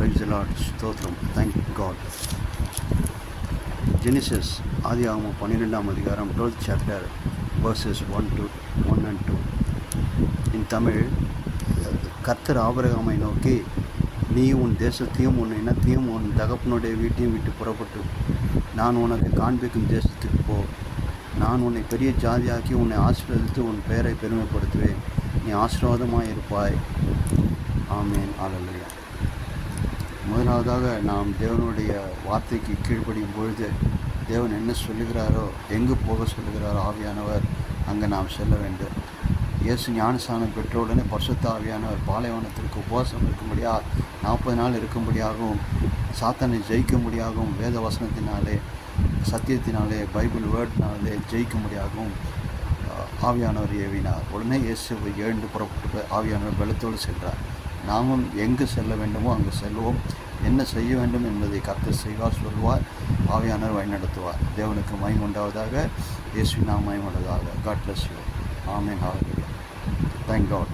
Price the Lord. ஸ்தோத்திரம். Thank God. Genesis ஆதியாகமம் 12ஆம் அதிகாரம் 12th chapter verses 1 and 2. இன் தமிழ், கர்த்தர் ஆபிரகாமை நோக்கி, நீ உன் தேசத்தையும் உன் இனத்தையும் உன் தகப்பனுடைய வீட்டையும் விட்டு புறப்பட்டு நான் உனக்கு காண்பிக்கும் தேசத்துக்கு போ. நான் உன்னை பெரிய ஜாதியாக்கி உன்னை ஆசீர்வதித்து உன் பெயரை பெருமைப்படுத்துவேன். நீ ஆசீர்வாதமாக இருப்பாய். ஆமேன். அல்லேலூயா. முதலாவதாக நாம் தேவனுடைய வார்த்தைக்கு கீழ்ப்படியும் பொழுது தேவன் என்ன சொல்லுகிறாரோ, எங்கு போக சொல்லுகிறாரோ ஆவியானவர் அங்கே நாம் செல்ல வேண்டும். இயேசு ஞானஸ்நானம் பெற்றவுடனே பரிசுத்த ஆவியானவர் பாலைவனத்திற்கு உபவாசம் இருக்கும்படியாக 40 நாள் இருக்கும்படியாகவும் சாத்தானை ஜெயிக்கும்படியாகவும் வேத வசனத்தினாலே சத்தியத்தினாலே பைபிள் வேர்ட்னாலே ஜெயிக்கும்படியாகவும் ஆவியானவர் ஏவினார். உடனே இயேசுவை எழுந்து புறப்பட்டு ஆவியானவர் பலத்தோடு சென்றார். நாமும் எங்கு செல்ல வேண்டுமோ அங்கு செல்வோம். என்ன செய்ய வேண்டும் என்பதை கர்த்தர் செய்வார், சொல்வார். ஆவியானவர் வழிநடத்துவார். தேவனுக்கு மகிமை உண்டாவதாக. இயேசுவின் நாமம் மகிமை உண்டாவதாக. God bless you. Amen. Hallelujah. Thank God.